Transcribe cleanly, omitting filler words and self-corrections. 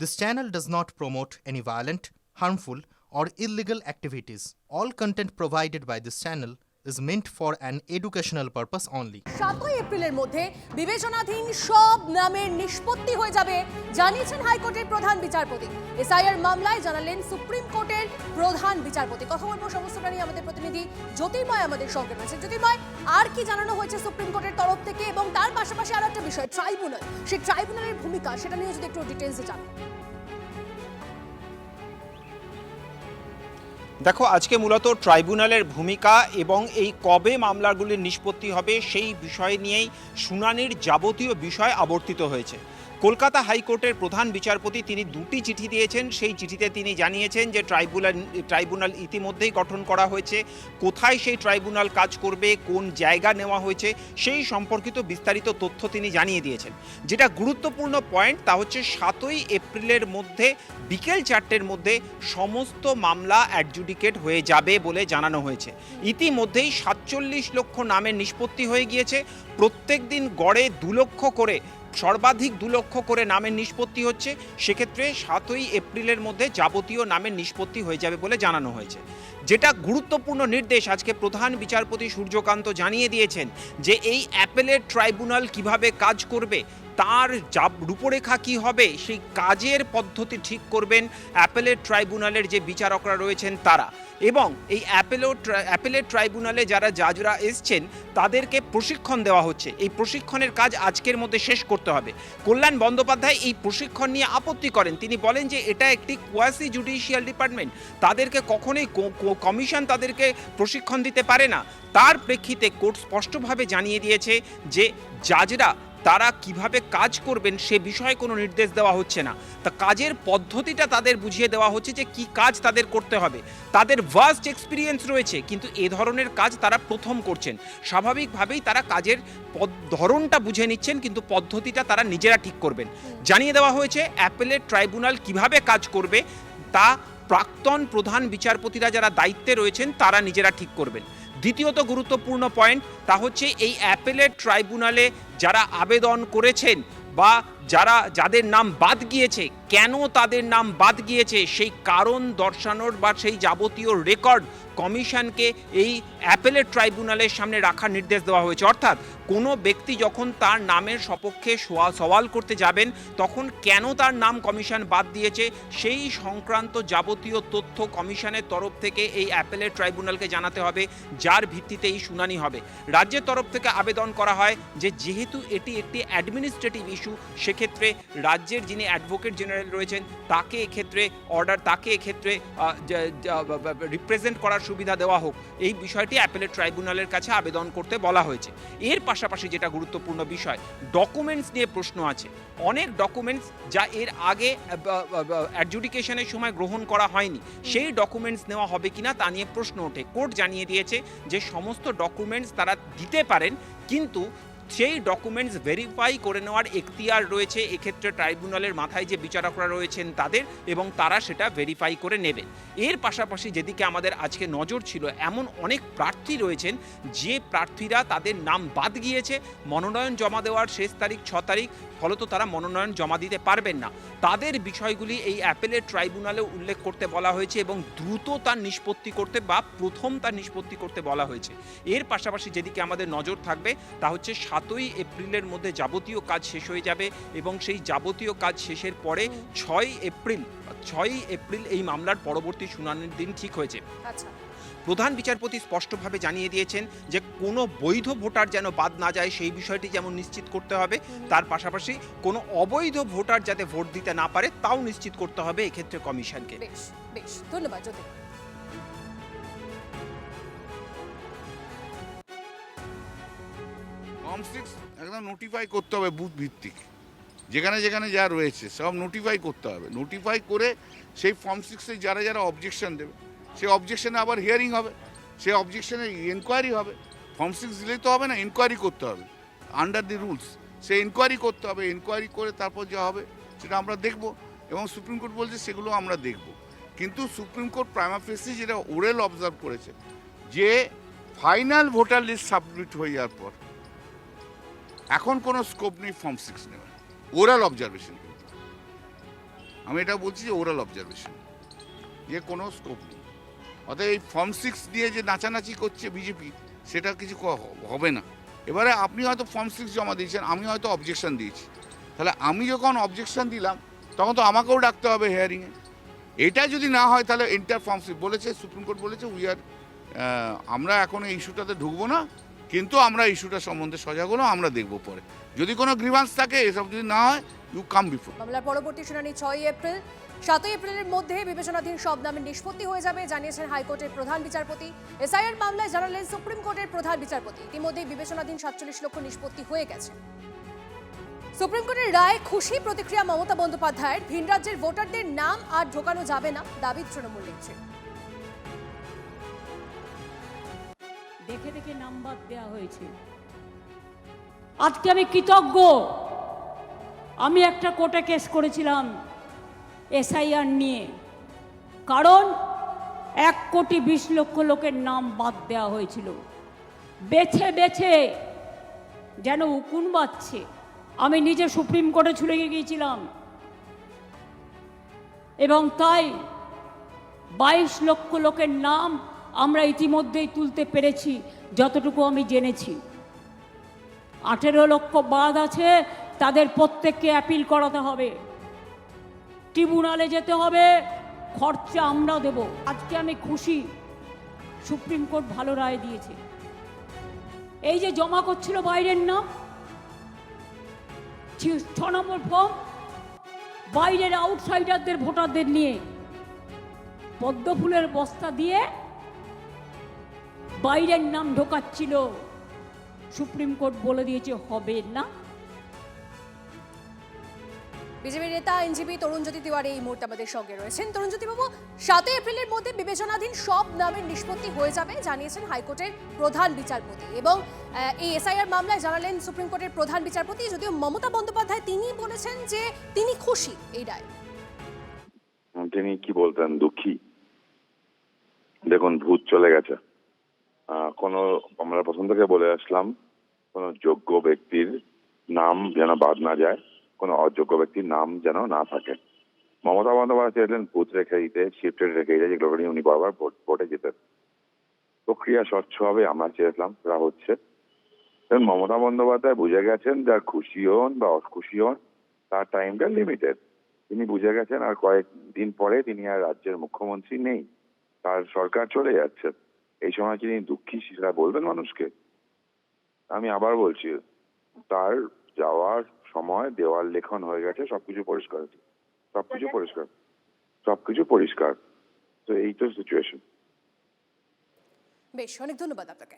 This channel does not promote any violent, harmful, or illegal activities. All content provided by this channel is meant for an educational purpose only. 7 এপ্রিলের মধ্যে বিবেচনাধীন সব নামের নিষ্পত্তি হয়ে যাবে জানিয়েছেন হাইকোর্টের প্রধান বিচারপতি। এসআইআর মামলায় জানালেন সুপ্রিম কোর্টের প্রধান বিচারপতি। কথা বলবো সমস্তটা নিয়ে আমাদের প্রতিনিধি জ্যোতির্ময় আমাদের সঙ্গে রয়েছে। জ্যোতির্ময়, আর কি জানানো হয়েছে সুপ্রিম কোর্টের তরফ থেকে, এবং তার পাশাপাশি আরো একটা বিষয় ট্রাইব্যুনাল, সেই ট্রাইব্যুনালের ভূমিকা সেটা নিয়ে যদি একটু ডিটেইলসে জানো। দেখো, আজকে মূলত ট্রাইব্যুনালের ভূমিকা এবং এই কবে মামলাগুলির নিষ্পত্তি হবে সেই বিষয় নিয়েই শুনানির যাবতীয় বিষয় আবর্তিত হয়েছে। কলকাতা হাইকোর্টের প্রধান বিচারপতি তিনি দুটি চিঠি দিয়েছেন। সেই চিঠিতে তিনি জানিয়েছেন যে ট্রাইব্যুনাল ইতিমধ্যেই গঠন করা হয়েছে, কোথায় সেই ট্রাইব্যুনাল কাজ করবে, কোন জায়গা নেওয়া হয়েছে সেই সম্পর্কিত বিস্তারিত তথ্য তিনি জানিয়ে দিয়েছেন। যেটা গুরুত্বপূর্ণ পয়েন্ট তা হচ্ছে 7ই এপ্রিলের মধ্যে বিকেল 4টের মধ্যে সমস্ত মামলা অ্যাডজুডিকেট হয়ে যাবে বলে জানানো হয়েছে। ইতিমধ্যেই 47 লক্ষ নামের নিষ্পত্তি হয়ে গিয়েছে। প্রত্যেক দিন গড়ে 2 লক্ষ করে, সর্বাধিক 2 লক্ষ করে নামের নিষ্পত্তি হচ্ছে। সেক্ষেত্রে 7ই এপ্রিলের মধ্যে যাবতীয় নামের নিষ্পত্তি হয়ে যাবে বলে জানানো হয়েছে। যেটা গুরুত্বপূর্ণ নির্দেশ আজকে প্রধান বিচারপতি সূর্যকান্ত জানিয়ে দিয়েছেন যে এই অ্যাপেলেট ট্রাইব্যুনাল কিভাবে কাজ করবে, তার রূপরেখা কী হবে, সেই কাজের পদ্ধতি ঠিক করবেন অ্যাপেলেট ট্রাইব্যুনালের যে বিচারকরা রয়েছেন তারা। এবং এই অ্যাপেলেট ট্রাইব্যুনালে যারা জাজরা এসছেন তাদেরকে প্রশিক্ষণ দেওয়া হচ্ছে। এই প্রশিক্ষণের কাজ আজকের মধ্যে শেষ করতে হবে। কল্যাণ বন্দ্যোপাধ্যায় এই প্রশিক্ষণ নিয়ে আপত্তি করেন। তিনি বলেন যে এটা একটি কোয়াসি জুডিশিয়াল ডিপার্টমেন্ট, তাদেরকে কখনোই কমিশন তাদেরকে প্রশিক্ষণ দিতে পারে না। তার প্রেক্ষিতে কোর্ট স্পষ্টভাবে জানিয়ে দিয়েছে যে জাজরা তারা কিভাবে কাজ করবেন সে বিষয়ে কোনো নির্দেশ দেওয়া হচ্ছে না। তা কাজের পদ্ধতিটা তাদের বুঝিয়ে দেওয়া হচ্ছে যে কি কাজ তাদের করতে হবে। তাদের ভাস্ট এক্সপিরিয়েন্স রয়েছে, কিন্তু এ ধরনের কাজ তারা প্রথম করছেন। স্বাভাবিকভাবেই তারা কাজের ধরনটা বুঝে নিচ্ছেন, কিন্তু পদ্ধতিটা তারা নিজেরা ঠিক করবেন। জানিয়ে দেওয়া হয়েছে অ্যাপেলেট ট্রাইব্যুনাল কিভাবে কাজ করবে তা প্রাক্তন প্রধান বিচারপতিরা যারা দায়িত্বে রয়েছেন তারা নিজেরা ঠিক করবেন। দ্বিতীয়ত গুরুত্বপূর্ণ পয়েন্ট তা হচ্ছে এই অ্যাপেলেট ট্রাইব্যুনালে যারা আবেদন করেছেন বা যাদের নাম বাদ গিয়েছে, কেন তাদের নাম বাদ গিয়েছে সেই কারণ দর্শানোর বা সেই যাবতীয় রেকর্ড কমিশনকে এই অ্যাপেলেট ট্রাইব্যুনালের সামনে রাখার নির্দেশ দেওয়া হয়েছে। অর্থাৎ কোনো ব্যক্তি যখন তার নামের সপক্ষে সওয়াল করতে যাবেন তখন কেন তার নাম কমিশন বাদ দিয়েছে সেই সংক্রান্ত যাবতীয় তথ্য কমিশনের তরফ থেকে এই অ্যাপেলেট ট্রাইব্যুনালকে জানাতে হবে, যার ভিত্তিতে এই শুনানি হবে। রাজ্যের তরফ থেকে আবেদন করা হয় যে যেহেতু এটি একটি অ্যাডমিনিস্ট্রেটিভ ইস্যু, সেক্ষেত্রে রাজ্যের যিনি অ্যাডভোকেট জেনারেল রয়েছেন তাকে এক্ষেত্রে রিপ্রেজেন্ট করার সুবিধা দেওয়া হোক। এই বিষয়টি অ্যাপেলেট ট্রাইব্যুনালের কাছে আবেদন করতে বলা হয়েছে। এর পাশাপাশি যেটা গুরুত্বপূর্ণ বিষয়, ডকুমেন্টস নিয়ে প্রশ্ন আছে। অনেক ডকুমেন্টস যা এর আগে অ্যাডজুডিকেশনের সময় গ্রহণ করা হয়নি, সেই ডকুমেন্টস নেওয়া হবে কিনা তা নিয়ে প্রশ্ন ওঠে। কোর্ট জানিয়ে দিয়েছে যে সমস্ত ডকুমেন্টস তারা দিতে পারেন, কিন্তু সেই ডকুমেন্টস ভেরিফাই করে নেওয়ার এখতিয়ার রয়েছে এক্ষেত্রে ট্রাইব্যুনালের মাথায় যে বিচারকরা রয়েছেন তাদের, এবং তারা সেটা ভেরিফাই করে নেবেন। এর পাশাপাশি যেদিকে আমাদের আজকে নজর ছিল, এমন অনেক প্রার্থী রয়েছেন যে প্রার্থীরা তাদের নাম বাদ গিয়েছে, মনোনয়ন জমা দেওয়ার শেষ তারিখ 6 তারিখ, ফলত তারা মনোনয়ন জমা দিতে পারবেন না। তাদের বিষয়গুলি এই অ্যাপেলেট ট্রাইব্যুনালে উল্লেখ করতে বলা হয়েছে এবং দ্রুত তার নিষ্পত্তি করতে বা প্রথম তার নিষ্পত্তি করতে বলা হয়েছে। এর পাশাপাশি যেদিকে আমাদের নজর থাকবে তা হচ্ছে 7ই এপ্রিলের মধ্যে যাবতীয় কাজ শেষ হয়ে যাবে, এবং সেই যাবতীয় কাজ শেষের পরে 6ই এপ্রিল এই মামলার পরবর্তী শুনানির দিন ঠিক হয়েছে। আচ্ছা, প্রধান বিচারপতি স্পষ্টভাবে জানিয়ে দিয়েছেন যে কোনো বৈধ ভোটার যেন বাদ না যায় সেই বিষয়টি যেমন নিশ্চিত করতে হবে, তার পাশাপাশি কোনো অবৈধ ভোটার যাতে ভোট দিতে না পারে তাও নিশ্চিত করতে হবে এক্ষেত্রে কমিশনকে। বেশ ধন্যবাদ জ্যোতি। ফর্ম 6 একদম নোটিফাই করতে হবে, বুথ ভিত্তিক যেখানে যেখানে যা রয়েছে সব নোটিফাই করতে হবে। নোটিফাই করে সেই ফর্ম 6-এ যারা যারা অবজেকশন দেবে সেই অবজেকশনে আবার হিয়ারিং হবে, সেই অবজেকশনে এনকোয়ারি হবে। ফর্ম 6 দিলেই তো হবে না, এনকোয়ারি করতে হবে আন্ডার দি রুলস। সেই এনকোয়ারি করতে হবে, এনকোয়ারি করে তারপর যা হবে সেটা আমরা দেখব, এবং সুপ্রিম কোর্ট বলছে সেগুলো আমরা দেখব। কিন্তু সুপ্রিম কোর্ট প্রাইমা ফেসি যেটা ওরেল অবজার্ভ করেছে যে ফাইনাল ভোটার লিস্ট সাবমিট হয়ে যাওয়ার পর এখন কোনো স্কোপ নেই ফর্ম 6 নেওয়ার, ওরাল অবজারভেশন। আমি এটা বলছি যে ওরাল অবজারভেশন, যে কোনো স্কোপ নেই। অর্থাৎ এই ফর্ম 6 দিয়ে যে নাচানাচি করছে বিজেপি, সেটা কিছু হবে না। এবারে আপনি হয়তো ফর্ম 6 জমা দিয়েছেন, আমি হয়তো অবজেকশন দিয়েছি, তাহলে আমি যখন অবজেকশন দিলাম তখন তো আমাকেও ডাকতে হবে হিয়ারিংয়ে। এটা যদি না হয় তাহলে এন্টার ফর্ম 6 বলেছে, সুপ্রিম কোর্ট বলেছে আমরা এখন এই ইস্যুটাতে ঢুকবো না, কিন্তু আমরা ইস্যুটা সম্বন্ধে সজাগ হলো, আমরা দেখবো পরে। যদি কোনো গ্রিভান্স থাকে, এসব যদি না হয়, ইউ কাম বিফোর। মামলার পরবর্তী শুনানি 6 এপ্রিল। 7 এপ্রিলের মধ্যে বিবেচনাধীন সব নামের নিষ্পত্তি হয়ে যাবে জানিয়েছেন হাইকোর্টের প্রধান বিচারপতি। এসআইআর মামলায় জানালেন সুপ্রিম কোর্টের প্রধান বিচারপতি। ইতিমধ্যেই বিবেচনাধীন 47 লক্ষ নিষ্পত্তি হয়ে গেছে। সুপ্রিম কোর্টের রায় খুশি প্রতিক্রিয়া মমতা বন্দ্যোপাধ্যায়ের। ভিন রাজ্যের ভোটারদের নাম আর ঢোকানো যাবে না, দাবি তৃণমূল নেত্রীর। দেখে দেখে নাম বাদ দেওয়া হয়েছে। আজকে আমি কৃতজ্ঞ। আমি একটা কোর্টে কেস করেছিলাম এসআইআর নিয়ে, কারণ 1,20,00,000 লোকের নাম বাদ দেওয়া হয়েছিল। বেছে বেছে যেন উকুন বাজছে। আমি নিজে সুপ্রিম কোর্টে ছুটে গিয়েছিলাম এবং তাই 22 লক্ষ লোকের নাম আমরা ইতিমধ্যেই তুলতে পেরেছি, যতটুকু আমি জেনেছি। 18 লক্ষ বাদ আছে, তাদের প্রত্যেককে অ্যাপিল করাতে হবে, ট্রিব্যুনালে যেতে হবে, খরচা আমরা দেব। আজকে আমি খুশি, সুপ্রিম কোর্ট ভালো রায় দিয়েছে। এই যে জমা করছিল বাইরের নাম, 6 নম্বর ফর্ম, বাইরের আউটসাইডারদের ভোটারদের নিয়ে পদ্ম ফুলের বস্তা দিয়ে বাইরের নাম ঢোকাচ্ছিল। সুপ্রিম কোর্ট বলে দিয়েছে হবে না। বিজেপি নেতা আইনজীবী তরুণজ্যোতি তিওয়ারি এই মুহূর্তে আমাদের সঙ্গে রয়েছেন। তরুণজ্যোতি বাবু, 7 এপ্রিলের মধ্যে বিবেচনাধীন সব নামের নিষ্পত্তি হয়ে যাবে জানিয়েছেন হাইকোর্টের প্রধান বিচারপতি, এবং এই এসআইআর মামলায় জানালেন সুপ্রিম কোর্টের প্রধান বিচারপতি। যদিও মমতা বন্দ্যোপাধ্যায় তিনি বলেছেন যে তিনি খুশি এই রায়। তিনি কি বলতেন? দুঃখী। দেখুন, ভূত চলে গেছে। আমরা প্রথম থেকে বলে আসলাম, কোন যোগ্য ব্যক্তির নাম যেন বাদ না যায়, কোন অযোগ্য ব্যক্তির নাম যেন না থাকে। মমতা বন্দ্যোপাধ্যায় চাইলেন ভূত রেখে দিতে, শিফটেড রেখে দিতে, যেগুলো নিয়ে উনি বারবার ভোটে যেতেন। প্রক্রিয়া স্বচ্ছ হবে আমরা চেয়েছিলাম, তা হচ্ছে। কারণ মমতা বন্দ্যোপাধ্যায় বুঝে গেছেন, যার খুশি হন বা অখুশি হন, তার টাইমটা লিমিটেড। তিনি বুঝে গেছেন আর কয়েকদিন পরে তিনি আর রাজ্যের মুখ্যমন্ত্রী নেই, তার সরকার চলে যাচ্ছে। এই সময় তিনি দুঃখী সেটা বলবেন মানুষকে? আমি আবার বলছি, তার যাওয়ার সময় দেওয়াল লেখন হয়ে গেছে, সবকিছু পরিষ্কার, সবকিছু পরিষ্কার। তো এই তো সিচুয়েশন। বেশ, অনেক ধন্যবাদ আপনাকে।